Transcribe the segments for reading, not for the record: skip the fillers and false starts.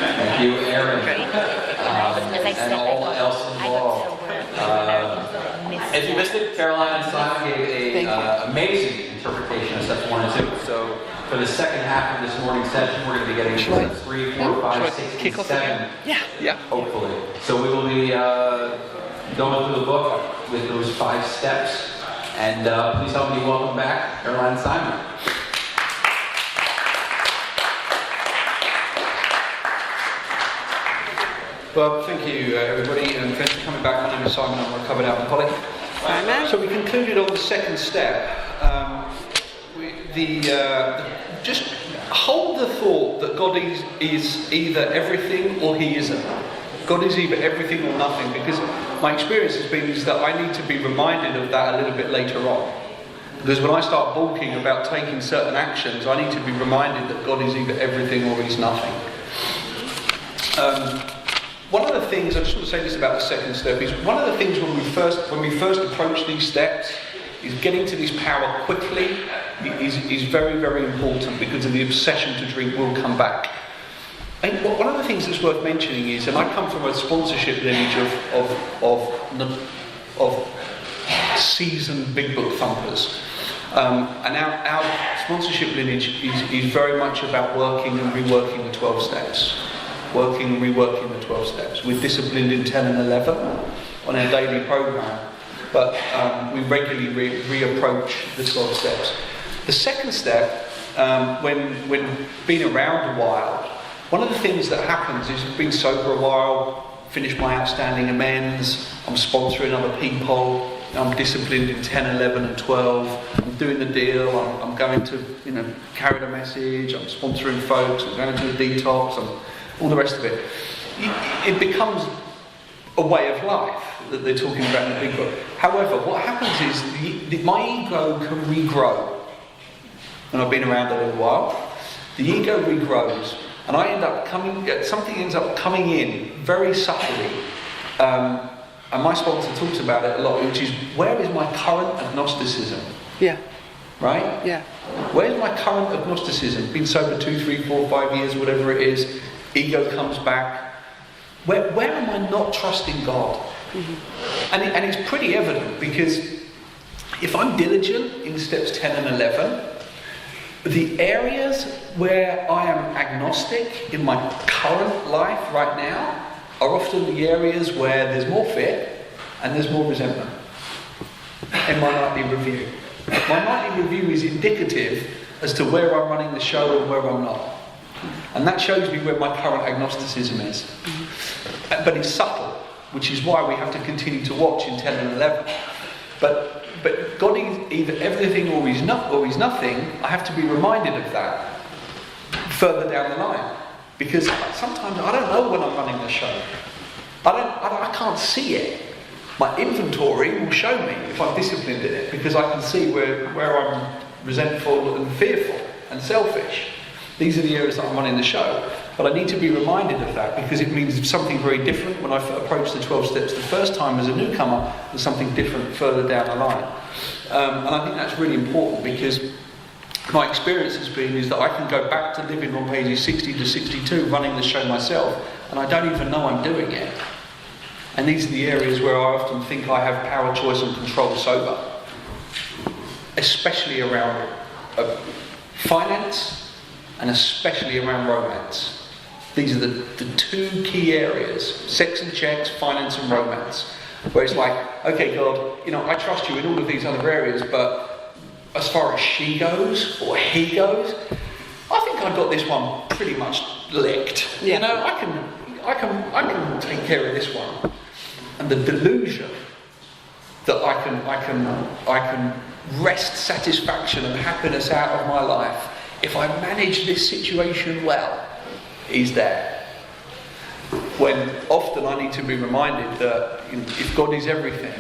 Thank you, Aaron, and all else involved. If you missed it, Caroline and Simon gave an amazing interpretation of steps 1 and 2. So for the second half of this morning's session, we're going to be getting steps 3, 4, 5, 6, and 7. Yeah. Hopefully. So we will be going through the book with those 5 steps. And please help me welcome back Caroline and Simon. Well, thank you, everybody, and thanks for coming back. My name is Simon. I'm a recovered alcoholic. So we concluded on the second step. Just hold the thought that God is either everything or He isn't. God is either everything or nothing, because my experience has been is that I need to be reminded of that a little bit later on. Because when I start balking about taking certain actions, I need to be reminded that God is either everything or He's nothing. One of the things, I just want to say this about the second step, is one of the things when we first approach these steps is getting to this power quickly is very, very important, because of the obsession to drink will come back. And one of the things that's worth mentioning is, and I come from a sponsorship lineage of seasoned big book thumpers, and our sponsorship lineage is very much about working and reworking the 12 steps. Working and reworking the 12 steps. We're disciplined in 10 and 11 on our daily program, but we regularly reapproach the 12 steps. The second step, when being around a while, one of the things that happens is I've been sober a while, finished my outstanding amends, I'm sponsoring other people, I'm disciplined in 10, 11 and 12, I'm doing the deal, I'm going to carry the message, I'm sponsoring folks, I'm going to a detox, all the rest of it. It becomes a way of life that they're talking about in the big book. However, what happens is my ego can regrow. And I've been around a little while. The ego regrows, and I end up something ends up coming in very subtly. And my sponsor talks about it a lot, which is, where is my current agnosticism? Yeah. Right? Yeah. Where's my current agnosticism? Been sober 2, 3, 4, 5 years, whatever it is. Ego comes back. Where am I not trusting God? Mm-hmm. And it's pretty evident, because if I'm diligent in steps 10 and 11, the areas where I am agnostic in my current life right now are often the areas where there's more fear and there's more resentment in my nightly review. My nightly review is indicative as to where I'm running the show and where I'm not. And that shows me where my current agnosticism is. But it's subtle, which is why we have to continue to watch in 10 and 11. But God is either everything or He's nothing. I have to be reminded of that further down the line. Because sometimes I don't know when I'm running the show. I can't see it. My inventory will show me if I'm disciplined in it, because I can see where I'm resentful and fearful and selfish. These are the areas that I'm running the show. But I need to be reminded of that, because it means something very different when I approach the 12 steps the first time as a newcomer, and something different further down the line. And I think that's really important, because my experience has been is that I can go back to living on pages 60 to 62, running the show myself, and I don't even know I'm doing it. And these are the areas where I often think I have power, choice and control sober. Especially around finance, and especially around romance. These are the 2 key areas: sex and checks, finance and romance. Where it's like, okay, God, I trust you in all of these other areas, but as far as she goes, or he goes, I think I've got this one pretty much licked. Yeah. I can take care of this one. And the delusion that I can wrest satisfaction and happiness out of my life if I manage this situation well is there. When often I need to be reminded that if God is everything,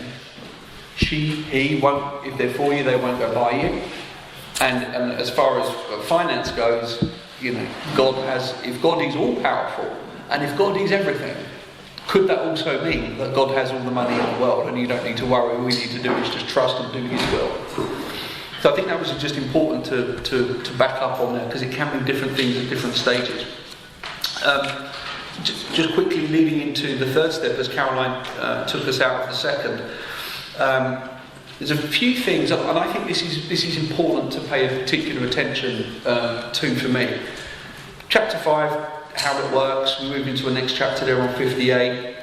he won't, if they're for you, they won't go by you. And as far as finance goes, if God is all powerful, and if God is everything, could that also mean that God has all the money in the world and you don't need to worry? All you need to do is just trust and do His will. So I think that was just important to back up on there, because it can be different things at different stages. Just quickly leading into the third step, as Caroline took us out of the second, there's a few things, and I think this is important to pay a particular attention to for me. Chapter 5, how it works. We move into the next chapter there on 58.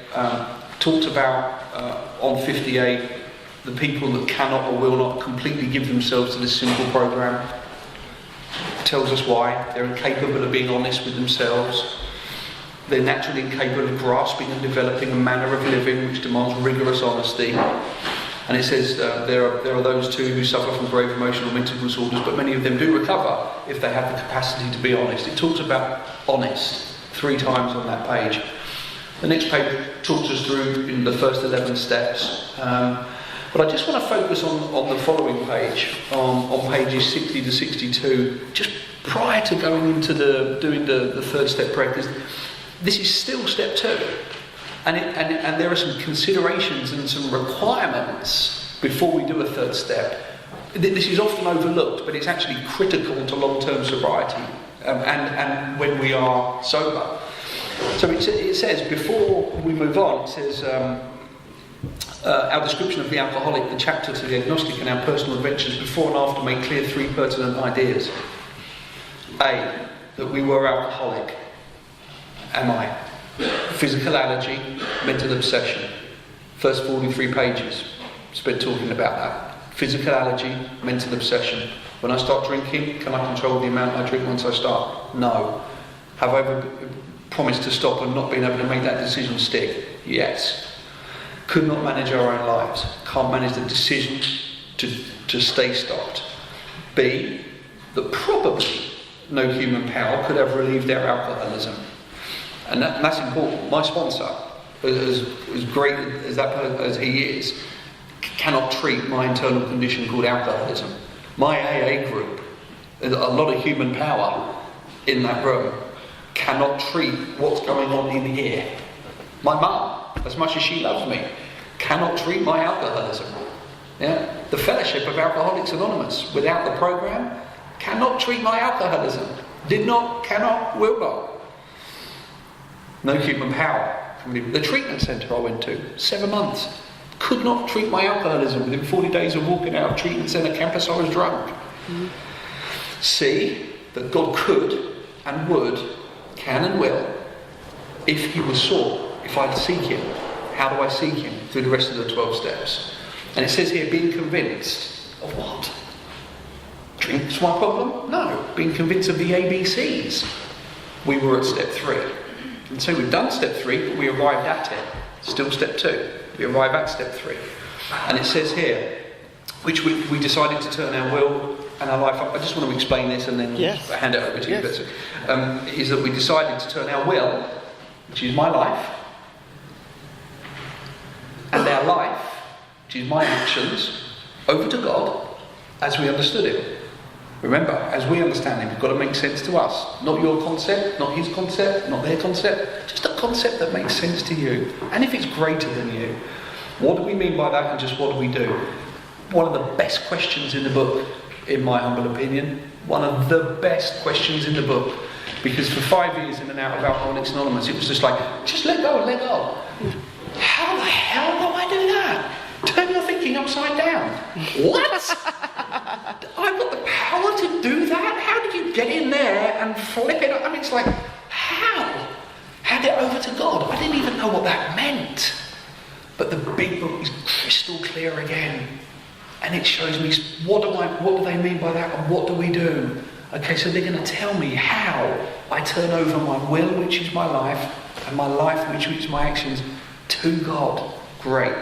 Talked about on 58 the people that cannot or will not completely give themselves to this simple program. Tells us why. They're incapable of being honest with themselves. They're naturally incapable of grasping and developing a manner of living which demands rigorous honesty. And it says there are those too who suffer from grave emotional and mental disorders, but many of them do recover if they have the capacity to be honest. It talks about honest 3 times on that page. The next page talks us through in the first 11 steps. But I just want to focus on the following page, on pages 60 to 62, just prior to going into doing the third step prayer, because this is still step 2. And there are some considerations and some requirements before we do a third step. This is often overlooked, but it's actually critical to long-term sobriety and when we are sober. So it says, before we move on, it says, our description of the alcoholic, the chapter to the agnostic, and our personal adventures before and after make clear 3 pertinent ideas. A, that we were alcoholic. Am I? Physical allergy, mental obsession. First 43 pages spent talking about that. Physical allergy, mental obsession. When I start drinking, can I control the amount I drink once I start? No. Have I ever promised to stop and not been able to make that decision stick? Yes. Could not manage our own lives. Can't manage the decision to stay stopped. B, that probably no human power could have relieved our alcoholism. And that's important. My sponsor, as great as he is, cannot treat my internal condition called alcoholism. My AA group, a lot of human power in that room, cannot treat what's going on in here. My mum, as much as she loves me, cannot treat my alcoholism. Yeah? The Fellowship of Alcoholics Anonymous, without the program, cannot treat my alcoholism. Did not, cannot, will not. No human power. The treatment centre I went to, 7 months, could not treat my alcoholism. Within 40 days of walking out of treatment centre campus, I was drunk. Mm-hmm. C, that God could and would, can and will, if he was sought, if I'd seek him. How do I seek him? Through the rest of the 12 steps. And it says here, being convinced of what? Drink's my problem? No. Being convinced of the ABCs. We were at step 3. And so we've done step 3, but we arrived at it. Still step 2. We arrive at step 3. And it says here, which we decided to turn our will and our life up. I just want to explain this and then hand it over to you. Is that we decided to turn our will, which is my life, and our life, which is my actions, over to God as we understood him. Remember, as we understand him, it's got to make sense to us. Not your concept, not his concept, not their concept. Just a concept that makes sense to you. And if it's greater than you. What do we mean by that, and just what do we do? One of the best questions in the book, in my humble opinion. One of the best questions in the book. Because for 5 years in and out of Alcoholics Anonymous, it was just like, just let go and let go. How the hell do I do that? Turn your thinking upside down. What? I've got the power to do that? How did you get in there and flip it up? I mean, it's like, how? Hand it over to God. I didn't even know what that meant. But the big book is crystal clear again. And it shows me, what do they mean by that, and what do we do? Okay, so they're going to tell me how I turn over my will, which is my life, and my life, which is my actions, to God. Great.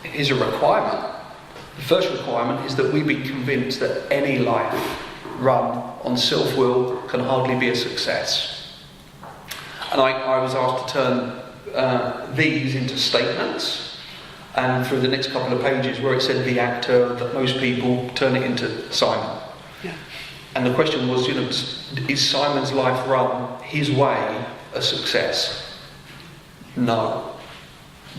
Here's a requirement. The first requirement is that we be convinced that any life run on self-will can hardly be a success. And I was asked to turn these into statements, and through the next couple of pages where it said the actor, that most people turn it into Simon. Yeah. And the question was, is Simon's life run his way a success? No.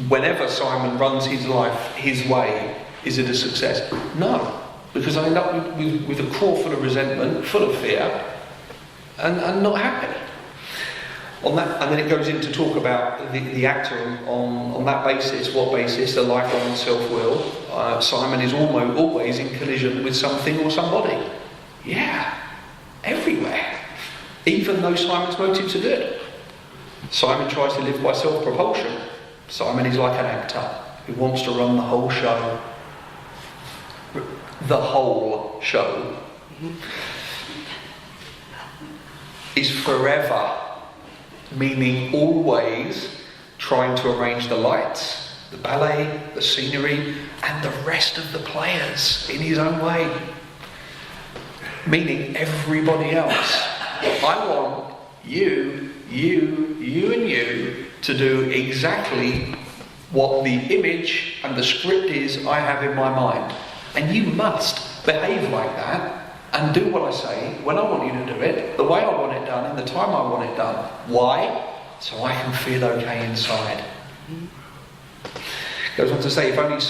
Whenever Simon runs his life his way, is it a success? No. Because I end up with a craw full of resentment, full of fear, and not happy. On that, and then it goes in to talk about the actor on that basis. What basis? The lifelong self-will. Simon is always in collision with something or somebody. Yeah, everywhere. Even though Simon's motives are good. Simon tries to live by self-propulsion. Simon is like an actor who wants to run the whole show. The whole show. Is forever, meaning always trying to arrange the lights, the ballet, the scenery, and the rest of the players in his own way. Meaning everybody else. I want you and you to do exactly what the image and the script is I have in my mind. And you must behave like that and do what I say when I want you to do it, the way I want it done, in the time I want it done. Why? So I can feel okay inside. Goes on to say, if only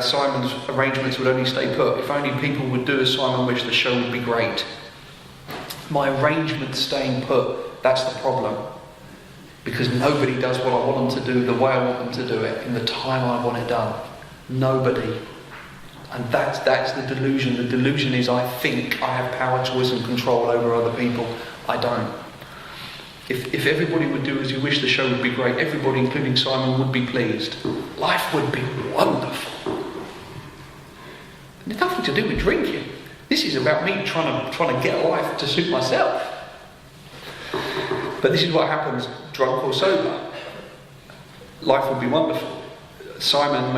Simon's arrangements would only stay put, if only people would do as Simon wished, the show would be great. My arrangements staying put, that's the problem. Because nobody does what I want them to do the way I want them to do it, in the time I want it done. Nobody. And that's the delusion. The delusion is I think I have power, choice and control over other people. I don't. If everybody would do as you wish, the show would be great. Everybody, including Simon, would be pleased. Life would be wonderful. And it's nothing to do with drinking. This is about me trying to get life to suit myself. But this is what happens, drunk or sober. Life would be wonderful. Simon's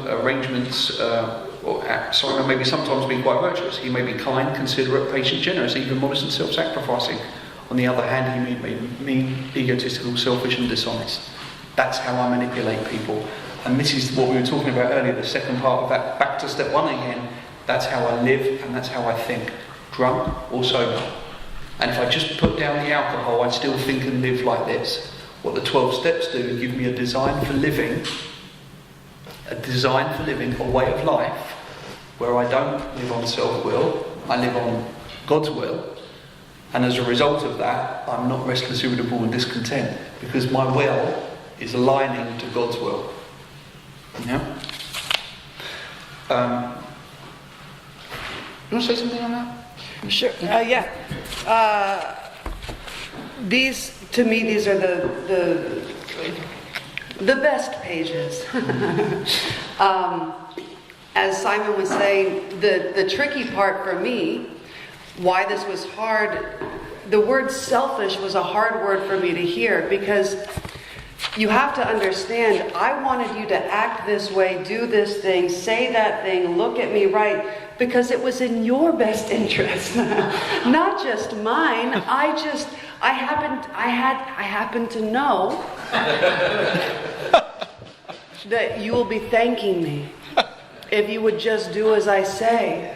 arrangements, Simon may be sometimes be quite virtuous. He may be kind, considerate, patient, generous, even modest and self-sacrificing. On the other hand, he may be mean, egotistical, selfish and dishonest. That's how I manipulate people. And this is what we were talking about earlier, the second part of that, back to step one again. That's how I live and that's how I think. Drunk or sober. And if I just put down the alcohol, I'd still think and live like this. What the 12 steps do, give me a design for living, a way of life, where I don't live on self-will, I live on God's will. And as a result of that, I'm not restless, irritable and discontent, because my will is aligning to God's will. Yeah? You want to say something on that? Sure. Yeah. To me, these are the best pages. As Simon was saying, the tricky part for me, why this was hard, the word selfish was a hard word for me to hear, because you have to understand, I wanted you to act this way, do this thing, say that thing, look at me right, because it was in your best interest, not just mine. I happen to know that you will be thanking me if you would just do as I say.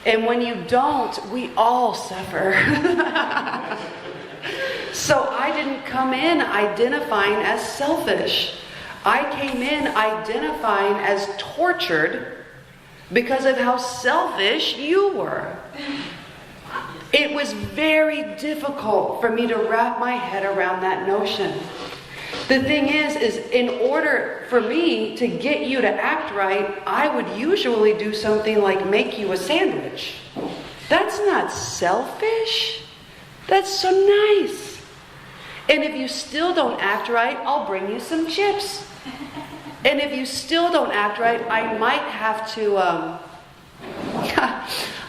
And when you don't, we all suffer. So I didn't come in identifying as selfish. I came in identifying as tortured because of how selfish you were. It was very difficult for me to wrap my head around that notion. The thing is in order for me to get you to act right, I would usually do something like make you a sandwich. That's not selfish. That's so nice. And if you still don't act right, I'll bring you some chips. And if you still don't act right, I might have to,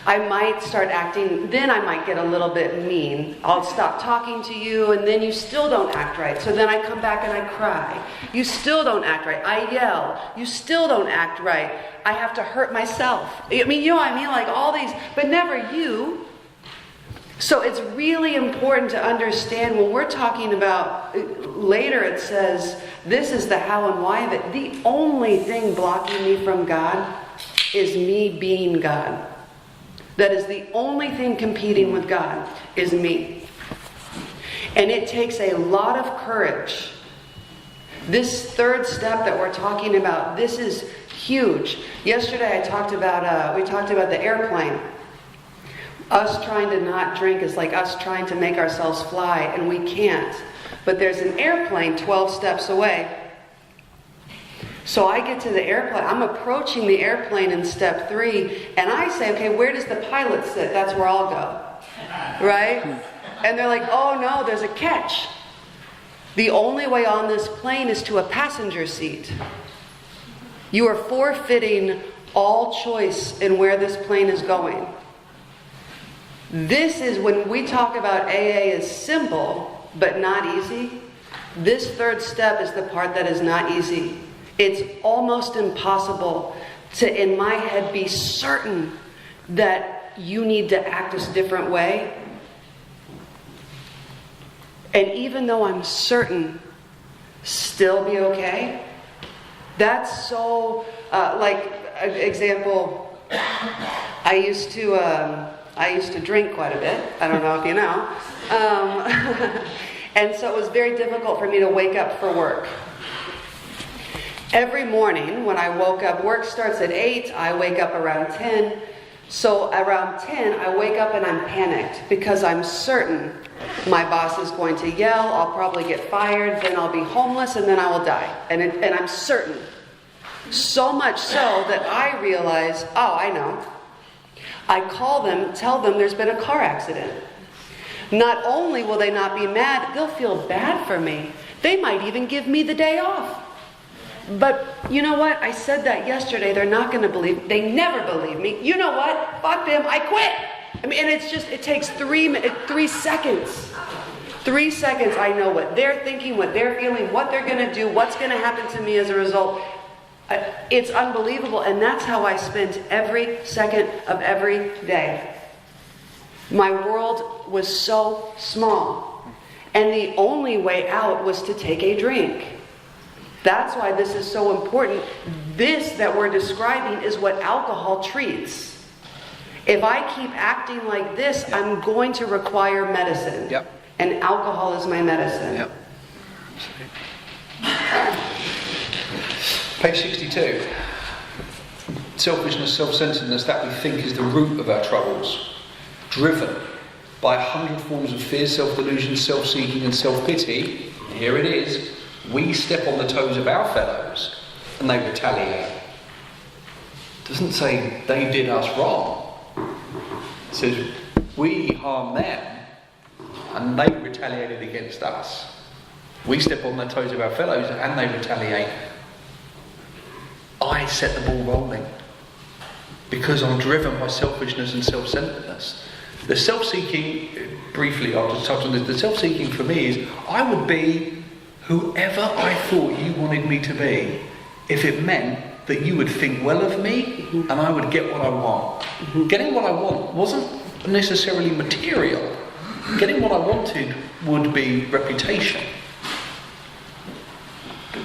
I might start acting, then I might get a little bit mean. I'll stop talking to you, and then you still don't act right. So then I come back and I cry. You still don't act right. I yell. You still don't act right. I have to hurt myself. I mean, you know what I mean? Like all these, but never you. So it's really important to understand when we're talking about, later it says, this is the how and why, that the only thing blocking me from God is me being God. That is the only thing competing with God, is me. And it takes a lot of courage. This third step that we're talking about, this is huge. Yesterday we talked about the airplane. Us trying to not drink is like us trying to make ourselves fly, and we can't. But there's an airplane 12 steps away. So I get to the airplane, I'm approaching the airplane in step 3, and I say, okay, where does the pilot sit? That's where I'll go. Right? And they're like, oh no, there's a catch. The only way on this plane is to a passenger seat. You are forfeiting all choice in where this plane is going. This is when we talk about AA is simple, but not easy. This 3rd step is the part that is not easy. It's almost impossible to, in my head, be certain that you need to act a different way. And even though I'm certain, still be okay. That's so, like, example, I used to drink quite a bit. I don't know if you know. And so it was very difficult for me to wake up for work. Every morning when I woke up, work starts at 8, I wake up around 10. So around 10, I wake up and I'm panicked because I'm certain my boss is going to yell, I'll probably get fired, then I'll be homeless, and then I will die. And I'm certain. So much so that I realize, oh, I know. I call them, tell them there's been a car accident. Not only will they not be mad, they'll feel bad for me. They might even give me the day off. But you know what? I said that yesterday. They're not going to believe. They never believe me. You know what? Fuck them. I quit. I mean, and it's just, it takes 3 seconds. 3 seconds. I know what they're thinking, what they're feeling, what they're going to do, what's going to happen to me as a result. It's unbelievable. And that's how I spent every second of every day. My world was so small. And the only way out was to take a drink. That's why this is so important. This that we're describing is what alcohol treats. If I keep acting like this, I'm going to require medicine. Yep. And alcohol is my medicine. Yep. Page 62. Selfishness, self-centeredness, that we think is the root of our troubles. Driven by 100 forms of fear, self-delusion, self-seeking and self-pity. Here it is. We step on the toes of our fellows and they retaliate. It doesn't say they did us wrong. It says we harm them and they retaliated against us. We step on the toes of our fellows and they retaliate. I set the ball rolling because I'm driven by selfishness and self-centeredness. The self-seeking, briefly I'll just touch on this, the self-seeking for me is I would be whoever I thought you wanted me to be, if it meant that you would think well of me and I would get what I want. Getting what I want wasn't necessarily material. Getting what I wanted would be reputation.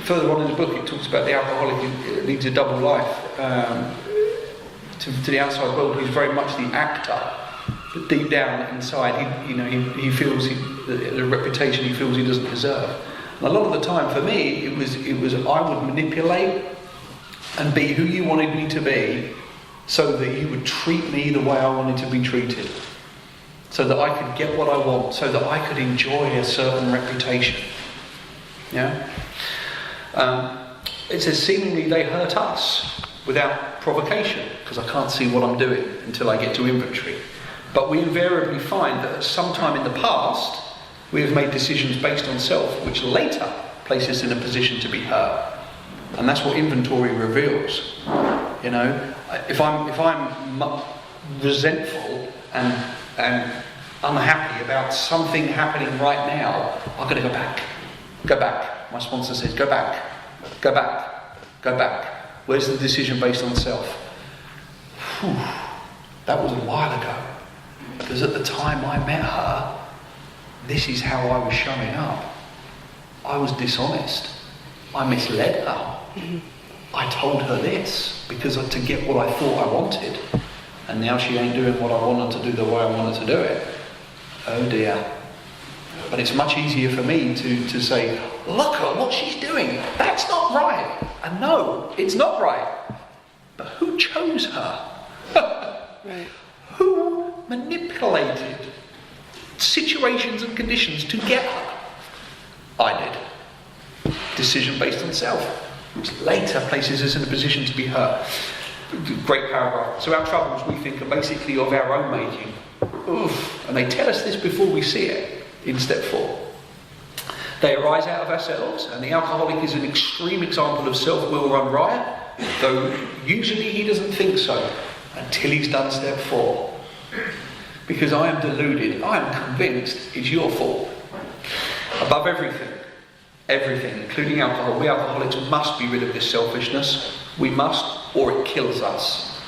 Further on in the book it talks about the alcoholic who leads a double life. To the outside world, he's very much the actor. But deep down inside, he feels the reputation he feels he doesn't deserve. And a lot of the time for me, it was I would manipulate and be who you wanted me to be so that you would treat me the way I wanted to be treated. So that I could get what I want, so that I could enjoy a certain reputation. Yeah? It says, seemingly they hurt us without provocation, because I can't see what I'm doing until I get to inventory. But we invariably find that at some time in the past, we have made decisions based on self, which later place us in a position to be hurt. And that's what inventory reveals. You know, if I'm resentful and unhappy about something happening right now, I've got to go back. Go back. My sponsor says, go back. Go back. Go back. Where's the decision based on self? Whew, that was a while ago. Because at the time I met her, this is how I was showing up. I was dishonest. I misled her. I told her this because to get what I thought I wanted. And now she ain't doing what I wanted to do the way I wanted to do it. Oh dear. But it's much easier for me to say, look at what she's doing. That's not right. And no, it's not right. But who chose her? Right. Who manipulated situations and conditions to get her. I did. Decision based on self, which later places us in a position to be hurt. Great paragraph. So our troubles, we think, are basically of our own making. Oof. And they tell us this before we see it in step 4. They arise out of ourselves, and the alcoholic is an extreme example of self-will run riot, though usually he doesn't think so until he's done step 4. Because I am deluded, I am convinced it's your fault. Above everything, including alcohol, we alcoholics must be rid of this selfishness. We must, or it kills us.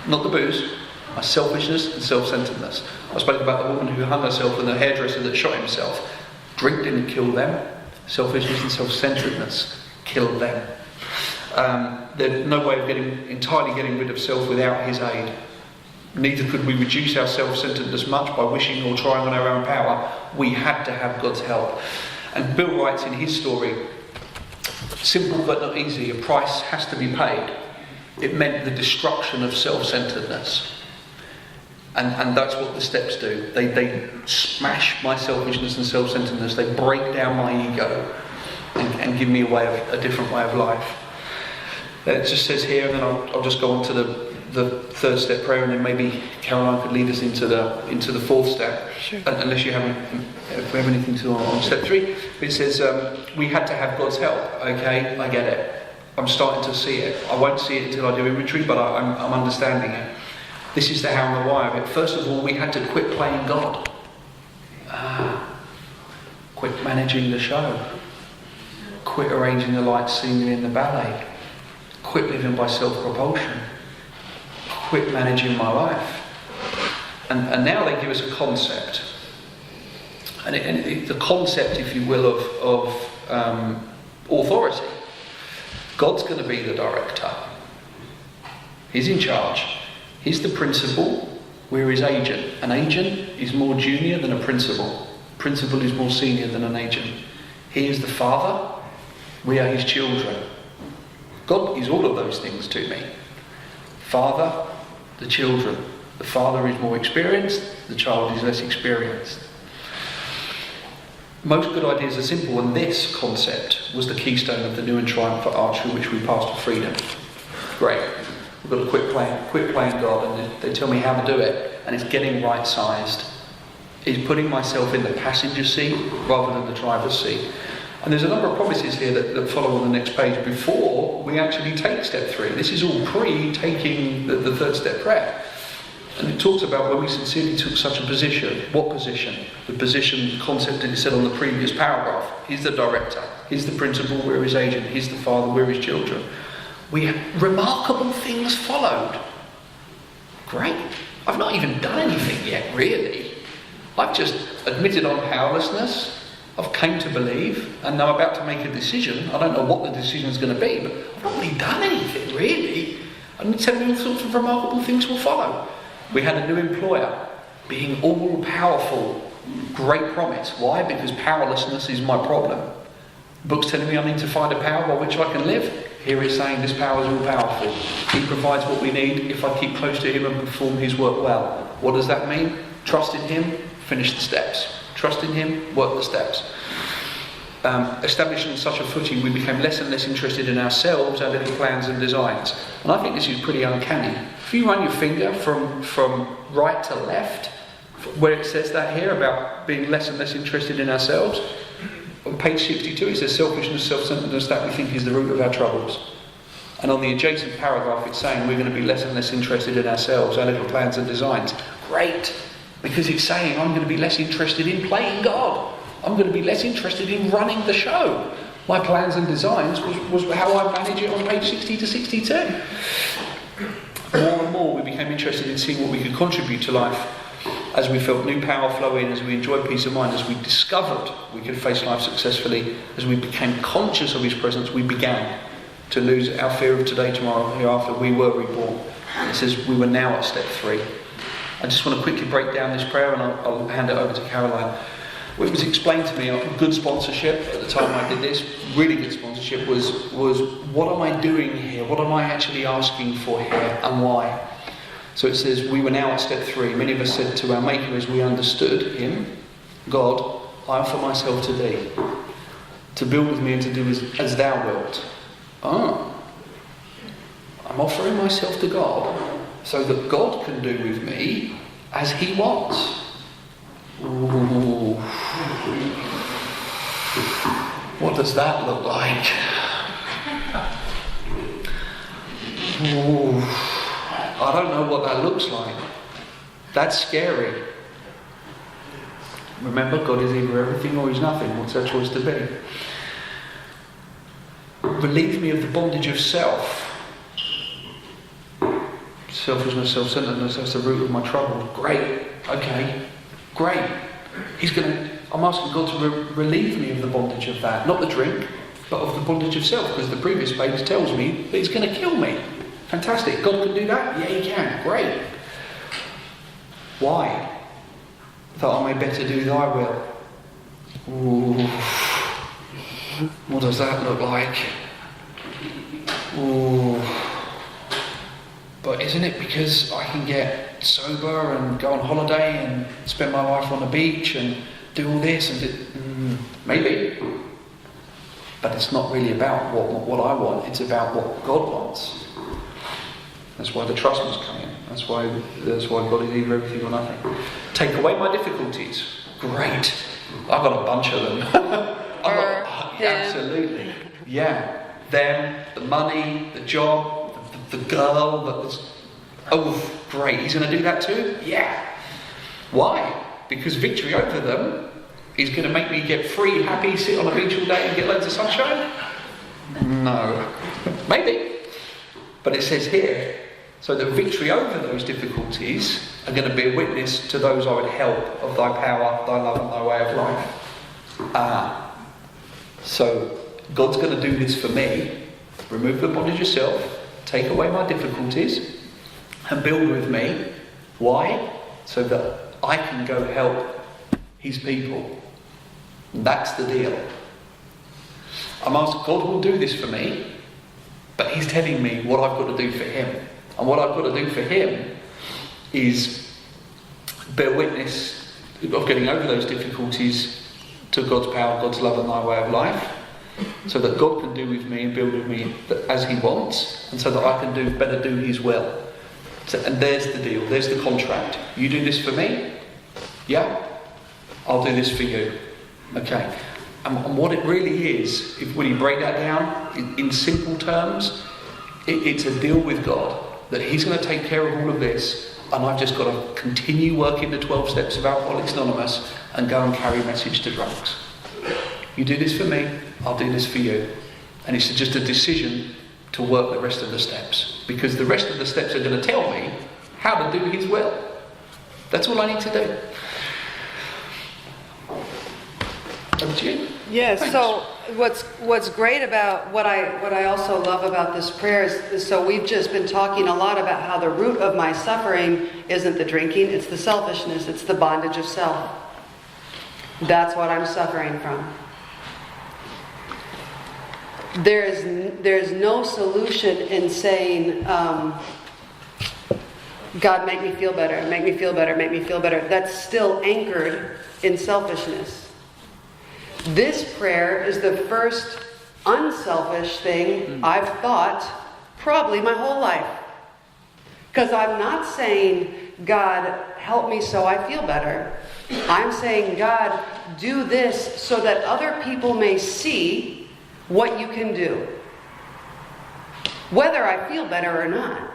Not the booze, my selfishness and self-centeredness. I spoke about the woman who hung herself and the hairdresser that shot himself. Drink didn't kill them. Selfishness and self-centeredness killed them. There's no way of entirely getting rid of self without his aid. Neither could we reduce our self-centeredness much by wishing or trying on our own power. We had to have God's help. And Bill writes in his story, simple but not easy, a price has to be paid. It meant the destruction of self-centeredness. And that's what the steps do. They smash my selfishness and self-centeredness. They break down my ego and give me a different way of life. It just says here, and then I'll just go on to the third step prayer, and then maybe Caroline could lead us into the fourth step. Sure. Unless you if we have anything to on step 3. It says we had to have God's help. Okay, I get it. I'm starting to see it. I won't see it until I do inventory, but I'm understanding it. This is the how and the why of it. First of all, we had to quit playing God. Quit managing the show. Quit arranging the lights scenery in the ballet. Quit living by self-propulsion. Quit managing my life. And now they give us a concept. And the concept, if you will, of authority. God's going to be the director. He's in charge. He's the principal, we're his agent. An agent is more junior than a principal. Principal is more senior than an agent. He is the father, we are his children. God is all of those things to me. Father, the children. The father is more experienced, the child is less experienced. Most good ideas are simple, and this concept was the keystone of the New and Triumphant Arch through which we passed to freedom. Great. We've got to quit playing God, and they tell me how to do it, and it's getting right-sized. It's putting myself in the passenger seat rather than the driver's seat. And there's a number of promises here that follow on the next page before we actually take step 3. This is all pre-taking the third step prayer. And it talks about when we sincerely took such a position. What position? The position, the concept that it said on the previous paragraph. He's the director. He's the principal, we're his agent. He's the father, we're his children. Remarkable things followed. Great. I've not even done anything yet, really. I've just admitted on powerlessness. I've came to believe, and I'm about to make a decision. I don't know what the decision is going to be, but I've not really done anything, really. And it's telling me all sorts of remarkable things will follow. We had a new employer, being all-powerful. Great promise. Why? Because powerlessness is my problem. The book's telling me I need to find a power by which I can live. Here it's saying this power is all-powerful. He provides what we need if I keep close to him and perform his work well. What does that mean? Trust in him, finish the steps. Trust in him, work the steps. Establishing such a footing, we became less and less interested in ourselves, our little plans and designs. And I think this is pretty uncanny. If you run your finger from right to left, where it says that here about being less and less interested in ourselves, on page 62 it says selfishness, self-centeredness, that we think is the root of our troubles. And on the adjacent paragraph it's saying we're going to be less and less interested in ourselves, our little plans and designs. Great! Because it's saying I'm going to be less interested in playing God. I'm going to be less interested in running the show. My plans and designs was how I manage it on page 60 to 62. More and more we became interested in seeing what we could contribute to life as we felt new power flow in, as we enjoyed peace of mind, as we discovered we could face life successfully, as we became conscious of his presence, we began to lose our fear of today, tomorrow, hereafter. We were reborn. It says we were now at step 3. I just want to quickly break down this prayer and I'll hand it over to Caroline. It was explained to me, good sponsorship at the time I did this, really good sponsorship, was what am I doing here? What am I actually asking for here and why? So it says, we were now at step 3. Many of us said to our Maker as we understood him, God, I offer myself to thee, to build with me and to do as thou wilt. Oh, I'm offering myself to God so that God can do with me as he wants. Ooh. What does that look like? Ooh. I don't know what that looks like. That's scary. Remember, God is either everything or he's nothing. What's our choice to be? Relieve me of the bondage of self. Selfishness, self-centeredness, that's the root of my trouble. Great. Okay. Great. I'm asking God to relieve me of the bondage of that. Not the drink, but of the bondage of self. Because the previous page tells me that he's going to kill me. Fantastic. God can do that? Yeah, he can. Great. Why? That I may better do thy will. Ooh. What does that look like? Ooh. But isn't it because I can get sober and go on holiday and spend my life on the beach and do all this and maybe. But it's not really about what I want. It's about what God wants. That's why the trust must come in. That's why God is either everything or nothing. Take away my difficulties. Great. I've got a bunch of them. Absolutely. Yeah. Them, the money, the job, the girl that was... Oh, great. He's going to do that too? Yeah. Why? Because victory over them is going to make me get free, happy, sit on a beach all day and get loads of sunshine? No. Maybe. But it says here, so that victory over those difficulties are going to be a witness to those I would help of thy power, thy love and thy way of life. So God's going to do this for me. Remove the bondage of self, take away my difficulties and build with me. Why? So that I can go help his people. And that's the deal. I'm asking, God will do this for me, but he's telling me what I've got to do for him. And what I've got to do for him is bear witness of getting over those difficulties to God's power, God's love and thy way of life, so that God can do with me and build with me as he wants, and so that I can better do his will. So, and there's the deal, there's the contract. You do this for me? Yeah? I'll do this for you. Okay. And what it really is, when you break that down in simple terms, it's a deal with God that he's going to take care of all of this, and I've just got to continue working the 12 steps of Alcoholics Anonymous and go and carry a message to drunks. You do this for me, I'll do this for you. And it's just a decision to work the rest of the steps, because the rest of the steps are going to tell me how to do his will. That's all I need to do. Over to you. Yes. Thanks. So what's great about what I also love about this prayer is so we've just been talking a lot about how the root of my suffering isn't the drinking, it's the selfishness, it's the bondage of self. That's what I'm suffering from. There's no solution in saying, God, make me feel better, make me feel better, make me feel better. That's still anchored in selfishness. This prayer is the first unselfish thing I've thought probably my whole life. Because I'm not saying, God, help me so I feel better. I'm saying, God, do this so that other people may see what you can do. Whether I feel better or not.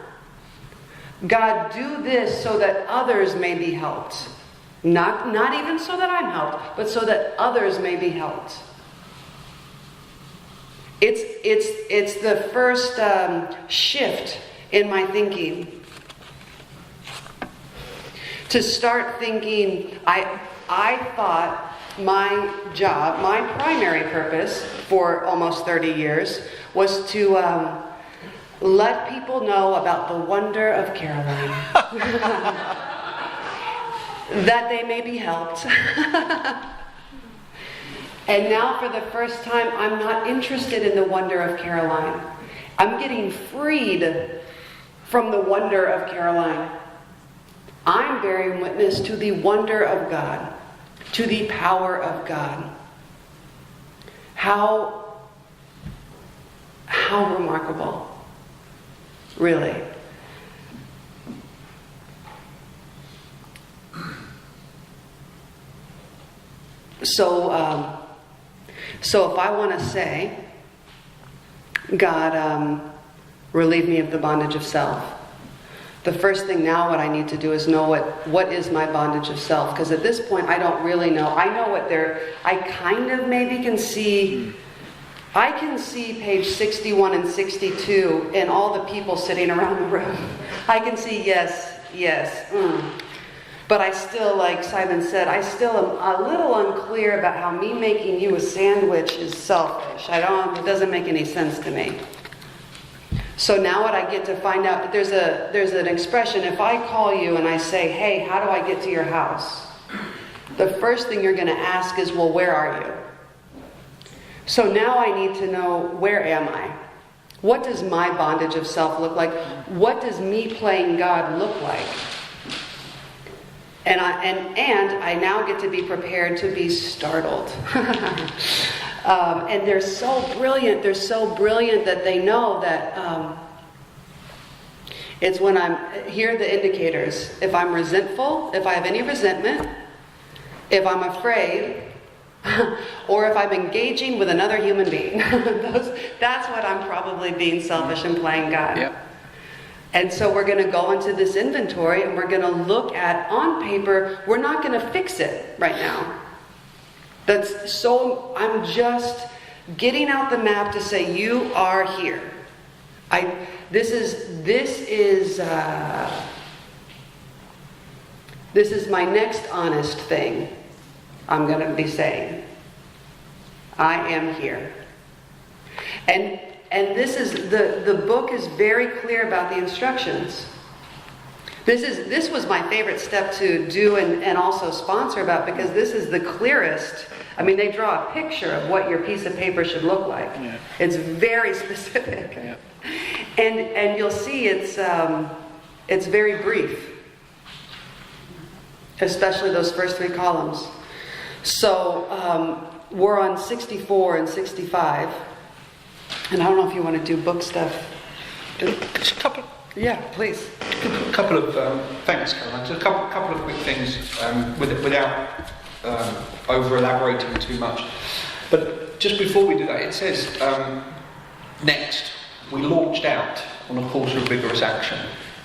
God, do this so that others may be helped. Not even so that I'm helped, but so that others may be helped. It's the first shift in my thinking. To start thinking, I thought my job, my primary purpose for almost 30 years was to let people know about the wonder of Caroline. That they may be helped. And now for the first time, I'm not interested in the wonder of Caroline. I'm getting freed from the wonder of Caroline. I'm bearing witness to the wonder of God, to the power of God. How remarkable, really. So if I want to say, God, relieve me of the bondage of self, the first thing now what I need to do is know what is my bondage of self. Because at this point, I don't really know. I know what I kind of maybe can see. I can see page 61 and 62 and all the people sitting around the room. I can see yes. But I still, like Simon said, I still am a little unclear about how me making you a sandwich is selfish. It doesn't make any sense to me. So now what I get to find out, there's an expression, if I call you and I say, hey, how do I get to your house? The first thing you're going to ask is, well, where are you? So now I need to know, where am I? What does my bondage of self look like? What does me playing God look like? And I now get to be prepared to be startled. And they're so brilliant. They're so brilliant that they know that it's when here are the indicators. If I'm resentful, if I have any resentment, if I'm afraid, or if I'm engaging with another human being. That's what I'm probably being selfish and playing God. Yep. And so we're going to go into this inventory and we're going to look at, on paper, we're not going to fix it right now. I'm just getting out the map to say, you are here. This is my next honest thing I'm going to be saying. I am here. And this is the book is very clear about the instructions. This was my favorite step to do and also sponsor about, because this is the clearest. I mean, they draw a picture of what your piece of paper should look like. Yeah. It's very specific. Yeah. And you'll see it's very brief, especially those first 3 columns. So we're on 64 and 65. And I don't know if you want to do book stuff. Just a couple. Yeah, please. A couple of thanks, Caroline. Just a couple of quick things without over elaborating too much. But just before we do that, it says next we launched out on a course of vigorous action.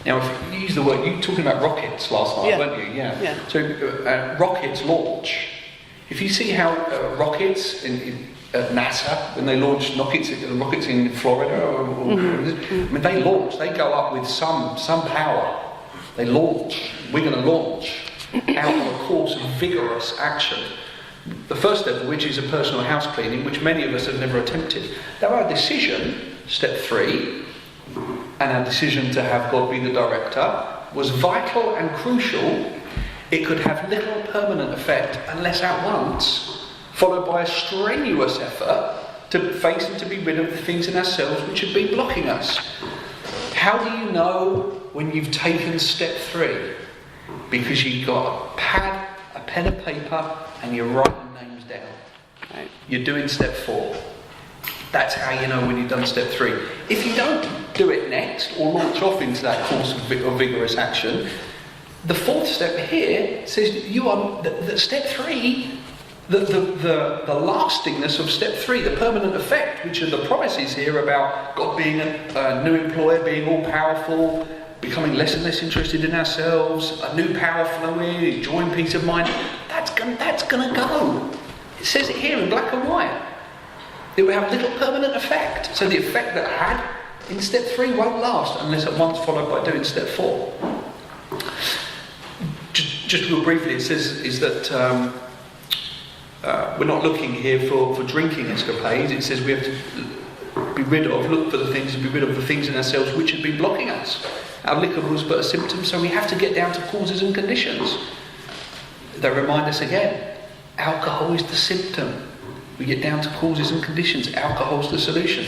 Now, if you use the word, you were talking about rockets last night, weren't you? Yeah. So rockets launch. If you see how rockets at NASA, when they launched rockets in Florida, I mean, they launch. They go up with some power. They launch. We're going to launch out on a course of vigorous action. The first step of which is a personal house cleaning, which many of us have never attempted. Now, our decision, step 3, and our decision to have God be the director, was vital and crucial. It could have little permanent effect unless at once followed by a strenuous effort to face and to be rid of the things in ourselves which have been blocking us. How do you know when you've taken step 3? Because you've got a pad, a pen and paper, and you're writing names down. Right? You're doing step 4. That's how you know when you've done step 3. If you don't do it next, or launch off into that course of vigorous action, the 4th step here says you are the step 3. The lastingness of step 3, the permanent effect, which are the promises here about God being a new employer, being all powerful, becoming less and less interested in ourselves, a new power flowing, joy and peace of mind. That's going to go. It says it here in black and white. It will have little permanent effect. So the effect that it had in step 3 won't last unless at once followed by doing step 4. Just real briefly, it says is that we're not looking here for drinking escapades. It says we have to look for the things and be rid of the things in ourselves which have been blocking us. Our liquor was but a symptom, so we have to get down to causes and conditions. They remind us again, alcohol is the symptom. We get down to causes and conditions. Alcohol's the solution.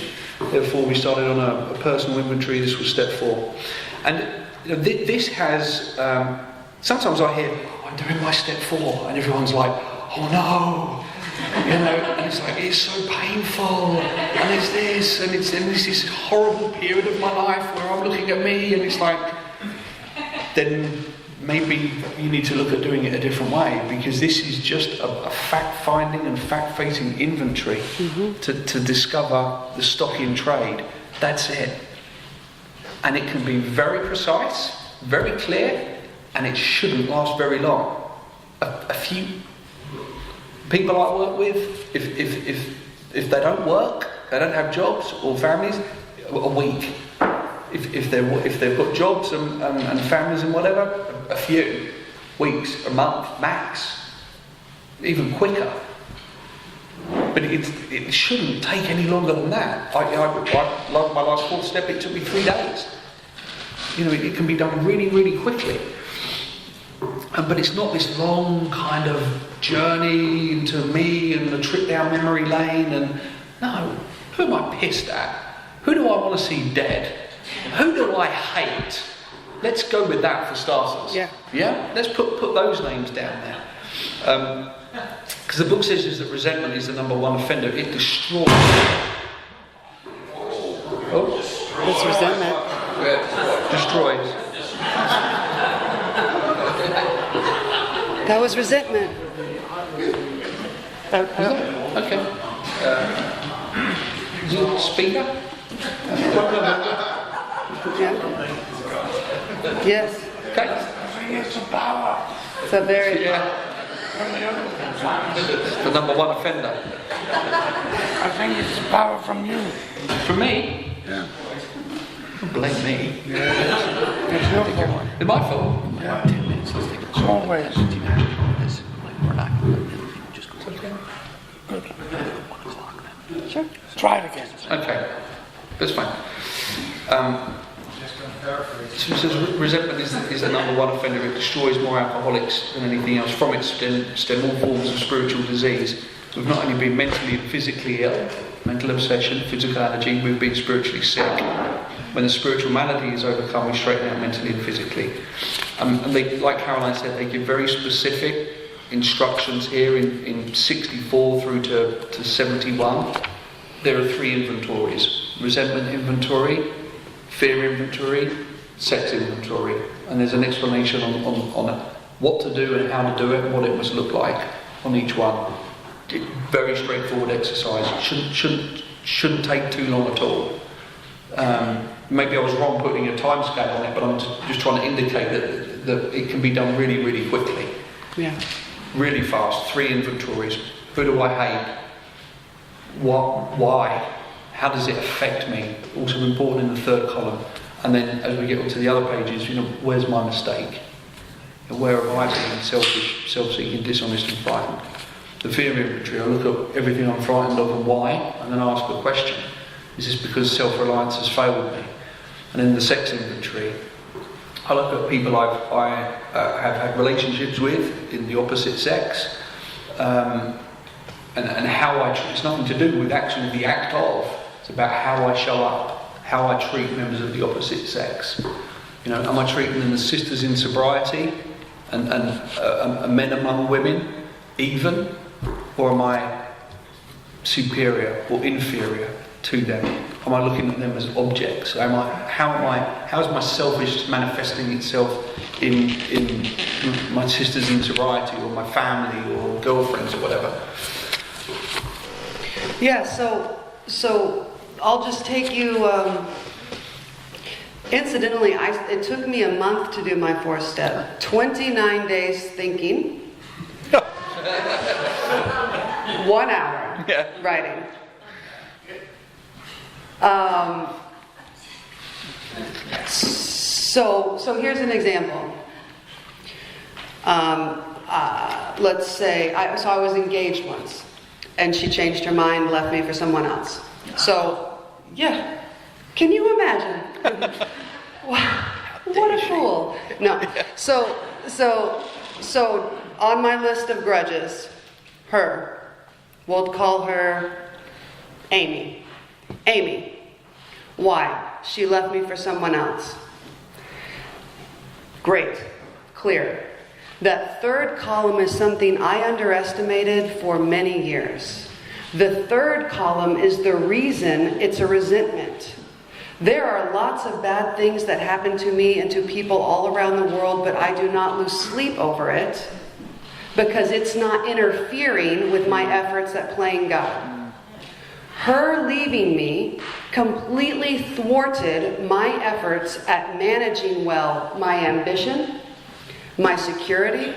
Therefore, we started on a personal inventory. This was step 4. And this has Sometimes I hear, I'm doing my step 4, and everyone's like, oh no, and it's like, it's so painful, and it's this, and there's this horrible period of my life where I'm looking at me, and it's like, then maybe you need to look at doing it a different way, because this is just a fact-finding and fact-facing inventory to discover the stock in trade. That's it. And it can be very precise, very clear, and it shouldn't last very long. A few people I work with, if they don't work, they don't have jobs or families, a week. If they've got jobs and families and whatever, a few weeks, a month max, even quicker. But it shouldn't take any longer than that. Like my last 4th step, it took me 3 days. It can be done really, really quickly. But it's not this long kind of journey into me and a trip down memory lane. And no, who am I pissed at? Who do I want to see dead? Who do I hate? Let's go with that for starters. Yeah. Let's put those names down there. Because the book says that resentment is the number 1 offender. It destroys. It's resentment. Destroys. That was resentment. Okay. Is it speaker? Yeah. Yes. Okay. It's the power. It's a very... The number 1 offender. I think it's the power from you. From me? Yeah. Don't blame me. It's your fault. It's my fault. Yeah. 10 minutes. Always. Good. Sure. Try it again. Okay. That's fine. So it says resentment is the number 1 offender. It destroys more alcoholics than anything else. From it stem all forms of spiritual disease. We've not only been mentally and physically ill, mental obsession, physical allergy, we've been spiritually sick. When the spiritual malady is overcome, we straighten out mentally and physically. And they, like Caroline said, they give very specific instructions here in 64 through to 71. There are 3 inventories: resentment inventory, fear inventory, sex inventory. And there's an explanation on what to do and how to do it and what it must look like on each one. Very straightforward exercise. Shouldn't take too long at all. Maybe I was wrong putting a time scale on it, but I'm just trying to indicate that it can be done really, really quickly. Yeah. Really fast. 3 inventories. Who do I hate? What? Why? How does it affect me? Also important in the 3rd column. And then as we get onto the other pages, where's my mistake? Where have I been selfish, self-seeking, dishonest and frightened? The fear inventory, I look at everything I'm frightened of and why, and then I ask a question. Is this because self-reliance has failed me? And in the sex inventory, I look at people I have had relationships with in the opposite sex, and how I treat. It's nothing to do with actually the act of. It's about how I show up, how I treat members of the opposite sex. Am I treating them as sisters in sobriety and men among women, even, or am I superior or inferior to them? Am I looking at them as objects? How is my selfishness manifesting itself in my sisters in sobriety or my family or girlfriends or whatever? Yeah, so I'll just take you, incidentally, it took me a month to do my 4th step. 29 days thinking. 1 hour writing. So here's an example. Let's say, I was engaged once, and she changed her mind, left me for someone else. So, yeah, can you imagine? Wow, what a fool. No, so on my list of grudges, we'll call her Amy. Amy, why? She left me for someone else. Great, clear. That third column is something I underestimated for many years. The third column is the reason it's a resentment. There are lots of bad things that happen to me and to people all around the world, but I do not lose sleep over it because it's not interfering with my efforts at playing God. Her leaving me completely thwarted my efforts at managing well my ambition, my security,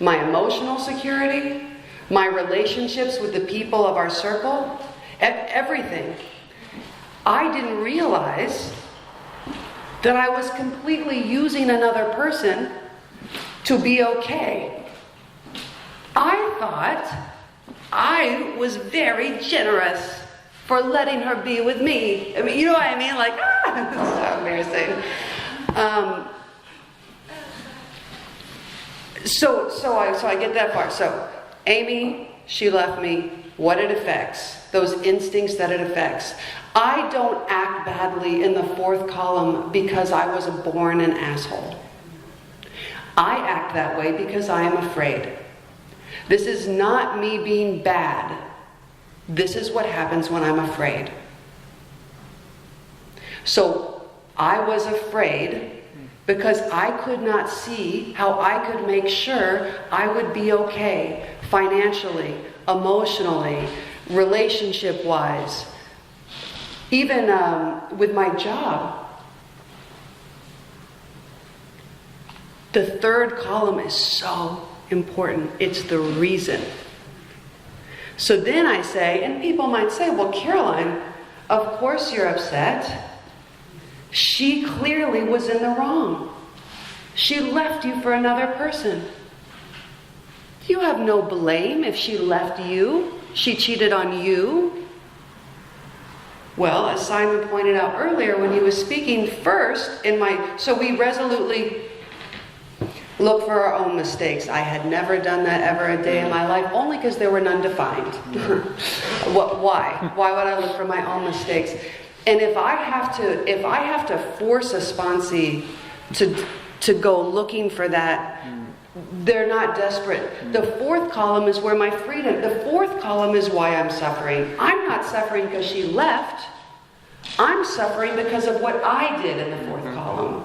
my emotional security, my relationships with the people of our circle, everything. I didn't realize that I was completely using another person to be okay. I thought I was very generous for letting her be with me. I mean, you know what I mean? Like, it's so embarrassing. So I get that far. So Amy, she left me. What it affects, those instincts that it affects. I don't act badly in the fourth column because I was born an asshole. I act that way because I am afraid. This is not me being bad. This is what happens when I'm afraid. So I was afraid because I could not see how I could make sure I would be okay financially, emotionally, relationship-wise, even with my job. The third column is so important. It's the reason. So then I say, and people might say, well, Caroline, of course you're upset. She clearly was in the wrong. She left you for another person. You have no blame if she left you. She cheated on you. Well, as Simon pointed out earlier when he was speaking first, so we resolutely look for our own mistakes. I had never done that ever a day in my life, only because there were none defined. Why? Why would I look for my own mistakes? And if I have to force a sponsee to go looking for that, they're not desperate. The fourth column is where my freedom. The fourth column is why I'm suffering. I'm not suffering because she left. I'm suffering because of what I did in the fourth column.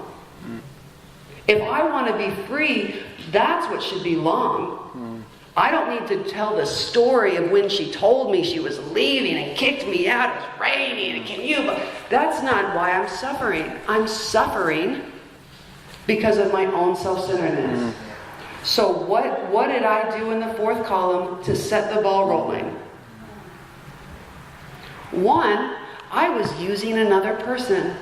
If I want to be free, that's what should be long. I don't need to tell the story of when she told me she was leaving and kicked me out. It was raining and can you? But that's not why I'm suffering. I'm suffering because of my own self-centeredness. So what did I do in the fourth column to set the ball rolling? One, I was using another person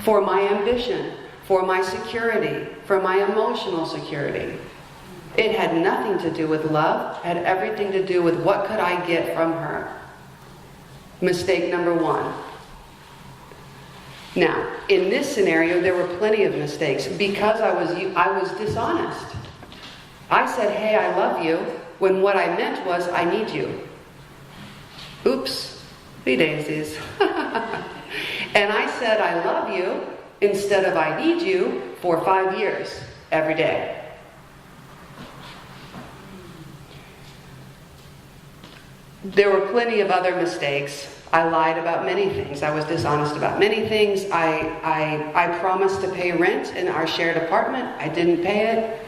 for my ambition, for my security, for my emotional security. It had nothing to do with love, had everything to do with what could I get from her. Mistake number one. Now, in this scenario, there were plenty of mistakes because I was dishonest. I said, hey, I love you, when what I meant was, I need you. Oops, be daisies. And I said, I love you, instead of I need you, for 5 years, every day. There were plenty of other mistakes. I lied about many things. I was dishonest about many things. I promised to pay rent in our shared apartment. I didn't pay it.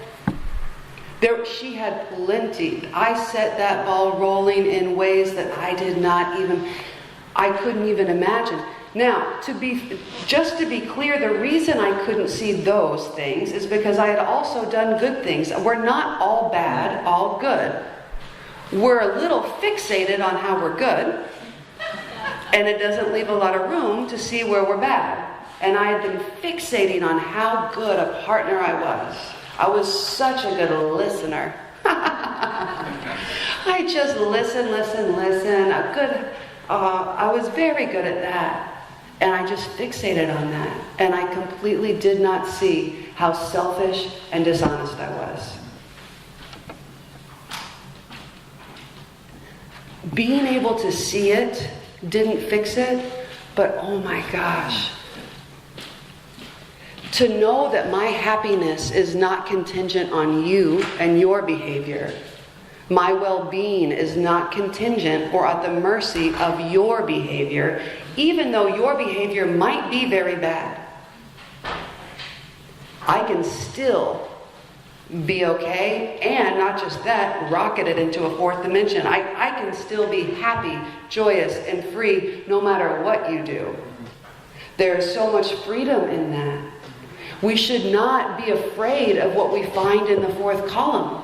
She had plenty. I set that ball rolling in ways that I couldn't even imagine. Now, just to be clear, the reason I couldn't see those things is because I had also done good things. We're not all bad, all good. We're a little fixated on how we're good, and it doesn't leave a lot of room to see where we're bad. And I had been fixating on how good a partner I was. I was such a good listener. I just listen. I was very good at that. And I just fixated on that. And I completely did not see how selfish and dishonest I was. Being able to see it didn't fix it, but oh my gosh. To know that my happiness is not contingent on you and your behavior. My well-being is not contingent or at the mercy of your behavior, even though your behavior might be very bad. I can still be okay, and not just that, rocket it into a fourth dimension. I can still be happy, joyous, and free no matter what you do. There is so much freedom in that. We should not be afraid of what we find in the fourth column.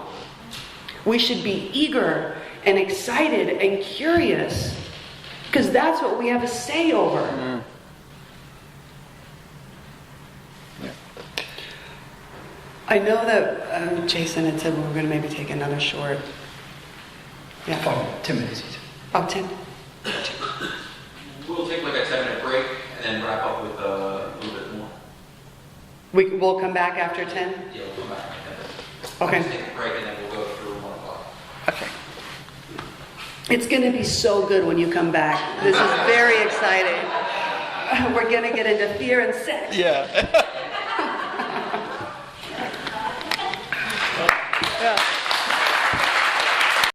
We should be eager and excited and curious, because that's what we have a say over. Mm. I know that Jason had said we were going to maybe take another short. Yeah. 10 minutes. Oh, 10. We'll take like a 10-minute break and then wrap up with a little bit more. We'll come back after 10? Yeah, we'll come back. Okay. Just take a break and then we'll go through 1 o'clock. Okay. It's going to be so good when you come back. This is very exciting. We're going to get into fear and sex. Yeah. Yeah.